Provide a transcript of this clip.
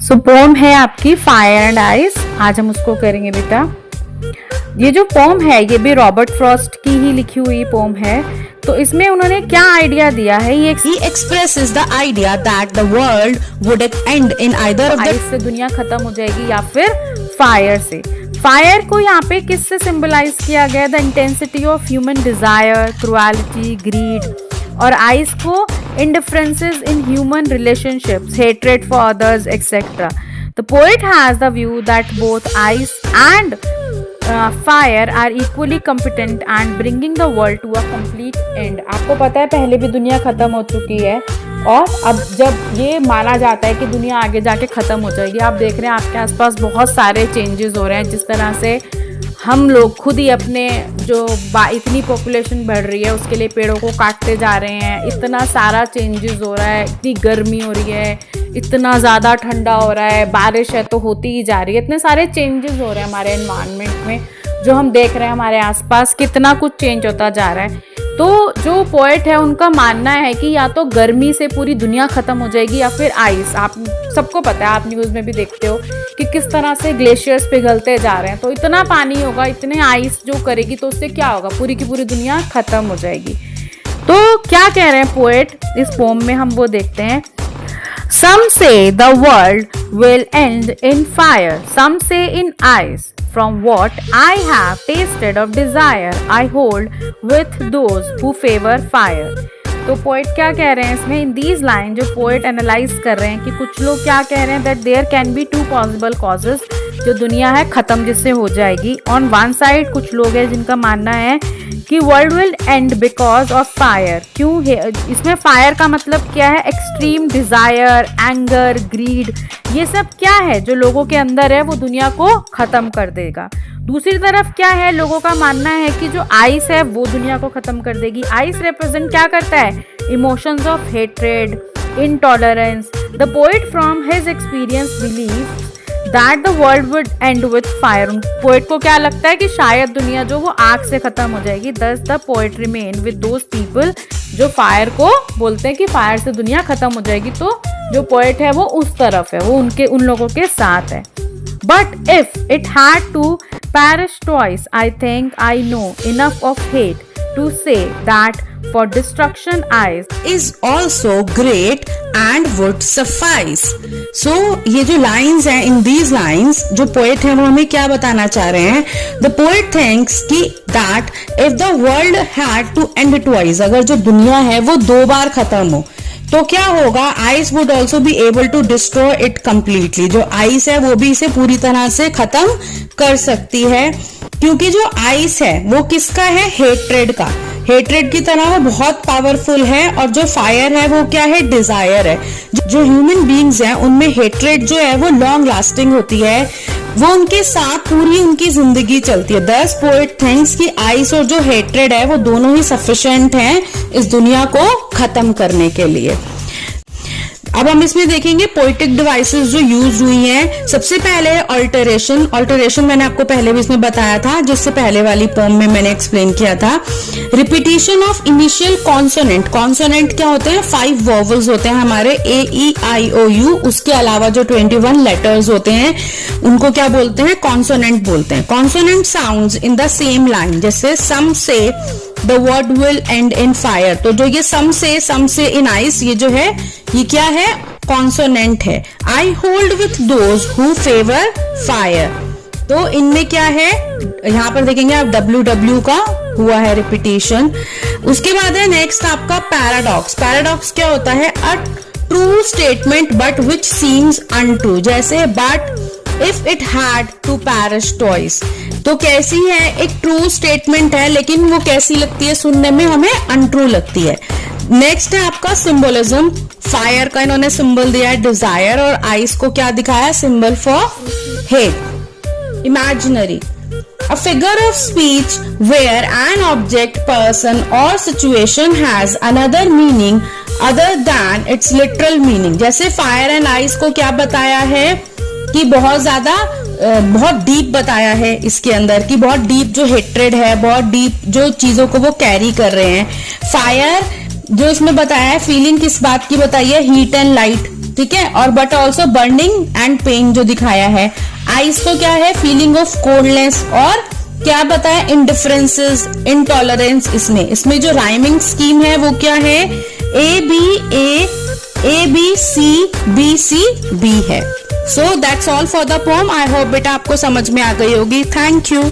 सो pome है आपकी fire and ice. आज हम उसको करेंगे बेटा। ये जो पोम है ये भी रॉबर्ट फ्रॉस्ट की ही लिखी हुई पोम है। तो इसमें उन्होंने क्या आइडिया दिया है, ये He expresses the idea that the world would end in either of the ice से दुनिया खत्म हो जाएगी या फिर फायर से। फायर को यहाँ पे किससे सिंबलाइज किया गया? The intensity of human desire, cruelty, greed. और आइस को indifferences in human relationships, hatred for others etcetera. The poet has the view that both ice and fire are equally competent and bringing the world to a complete end. आपको पता है पहले भी दुनिया खत्म हो चुकी है और अब जब ये माना जाता है कि दुनिया आगे जाके खत्म हो जाएगी, आप देख रहे हैं आपके आसपास बहुत सारे चेंजेस हो रहे हैं। जिस तरह से हम लोग खुद ही अपने जो इतनी पॉपुलेशन बढ़ रही है उसके लिए पेड़ों को काटते जा रहे हैं, इतना सारा चेंजेस हो रहा है, इतनी गर्मी हो रही है, इतना ज़्यादा ठंडा हो रहा है, बारिश है तो होती ही जा रही है, इतने सारे चेंजेस हो रहे हैं हमारे एनवायरनमेंट में जो हम देख रहे हैं हमारे आसपास, कितना कुछ चेंज होता जा रहा है। तो जो पोएट है उनका मानना है कि या तो गर्मी से पूरी दुनिया खत्म हो जाएगी या फिर आइस। आप सबको पता है, आप न्यूज़ में भी देखते हो कि किस तरह से ग्लेशियर्स पिघलते जा रहे हैं। तो इतना पानी होगा, इतने आइस जो करेगी तो उससे क्या होगा, पूरी की पूरी दुनिया खत्म हो जाएगी। तो क्या कह रहे हैं पोएट इस पोम में, हम वो देखते हैं। Some say the world will end in fire, some say in ice. From what I have tasted of desire, I hold with those who favor fire. तो पोएट क्या कह रहे हैं इसमें, इन दीज लाइन जो पोएट एनालाइज कर रहे हैं कि कुछ लोग क्या कह रहे हैं, that there can be two possible causes, जो दुनिया है खत्म जिससे हो जाएगी। ऑन वन साइड कुछ लोग हैं जिनका मानना है कि world will and because of fire. क्यों है इसमें फायर का मतलब क्या है? एक्सट्रीम डिजायर, एंगर, ग्रीड, ये सब क्या है जो लोगों के अंदर है वो दुनिया को खत्म कर देगा। दूसरी तरफ क्या है, लोगों का मानना है कि जो आइस है वो दुनिया को खत्म कर देगी। आइस रिप्रेजेंट क्या करता है? Emotions of hatred, intolerance. The poet from his experience believe that the world would and with fire. Poet को क्या लगता है कि शायद दुनिया जो वो आग से खत्म हो जाएगी। दस the poet remain with those people जो फायर को बोलते हैं कि फायर से दुनिया खत्म हो जाएगी। तो जो पोएट है वो उस तरफ है, वो उन लोगों के साथ है। But if it had to perish twice, I think I know enough of hate to say that for destruction eyes is also great and would suffice. So ये जो lines हैं, in these lines जो poet है वो हमें क्या बताना चाह रहे हैं? The poet thinks कि that if the world had to end twice, अगर जो दुनिया है वो दो बार खत्म हो तो क्या होगा? Ice would also be able to destroy it completely. जो आइस है वो भी इसे पूरी तरह से खत्म कर सकती है, क्योंकि जो आइस है वो किसका है? हेट्रेड का। हेट्रेड की तरह वो बहुत पावरफुल है। और जो फायर है वो क्या है? डिजायर है। जो ह्यूमन बीइंग्स हैं उनमें हेट्रेड जो है वो लॉन्ग लास्टिंग होती है, वो उनके साथ पूरी उनकी जिंदगी चलती है। दस पोएट थिंक्स कि आइस और जो हेट्रेड है वो दोनों ही सफिशिएंट हैं इस दुनिया को खत्म करने के लिए। अब हम इसमें देखेंगे पोएटिक डिवाइसेस जो यूज हुई हैं। सबसे पहले है अल्टरेशन। अल्टरेशन मैंने आपको पहले भी इसमें बताया था, जिससे पहले वाली पोम में मैंने एक्सप्लेन किया था। Repetition of initial consonant. Consonant क्या होते हैं? 5 वॉवल्स होते हैं हमारे, ए ई आई ओ यू। उसके अलावा जो 21 लेटर्स होते हैं उनको क्या बोलते हैं? कॉन्सोनेंट बोलते हैं। Consonant sounds in the same line, जैसे सम से the world will and in fire. तो जो ये सम से इन आइस, ये जो है ये क्या है? कॉन्सोनेंट है। I hold with those who favour fire. तो इनमें क्या है? यहां पर देखेंगे आप WW का हुआ है रिपीटेशन। उसके बाद है नेक्स्ट आपका पैराडॉक्स। पैराडॉक्स क्या होता है? A true statement but which seems untrue. जैसे but if it had to perish twice. तो कैसी है? एक ट्रू स्टेटमेंट है लेकिन वो कैसी लगती है? सुनने में हमें अनट्रू लगती है। नेक्स्ट है आपका सिंबलिज्म। फायर का इन्होंने सिंबल दिया है डिजायर, और आइस को क्या दिखाया? Symbol for hate. Imaginary, a figure of speech where an object, person or situation has another meaning other than its literal meaning. जैसे फायर एंड आइस को क्या बताया है कि बहुत ज्यादा बहुत डीप बताया है इसके अंदर, कि बहुत डीप जो हेट्रेड है, बहुत डीप जो चीजों को वो कैरी कर रहे हैं। फायर जो इसमें बताया है, फीलिंग किस बात की बताई है? Heat and light. ठीक है, और but also burning and pain जो दिखाया है। आइस को क्या है, फीलिंग ऑफ कोल्डनेस, और क्या बताया, इंडिफरेंसेस, इंटॉलरेंस। इसमें जो राइमिंग स्कीम है वो क्या है, ए बी सी बी है। So that's all for the pome. I hope बेटा आपको समझ में आ गई होगी। Thank you.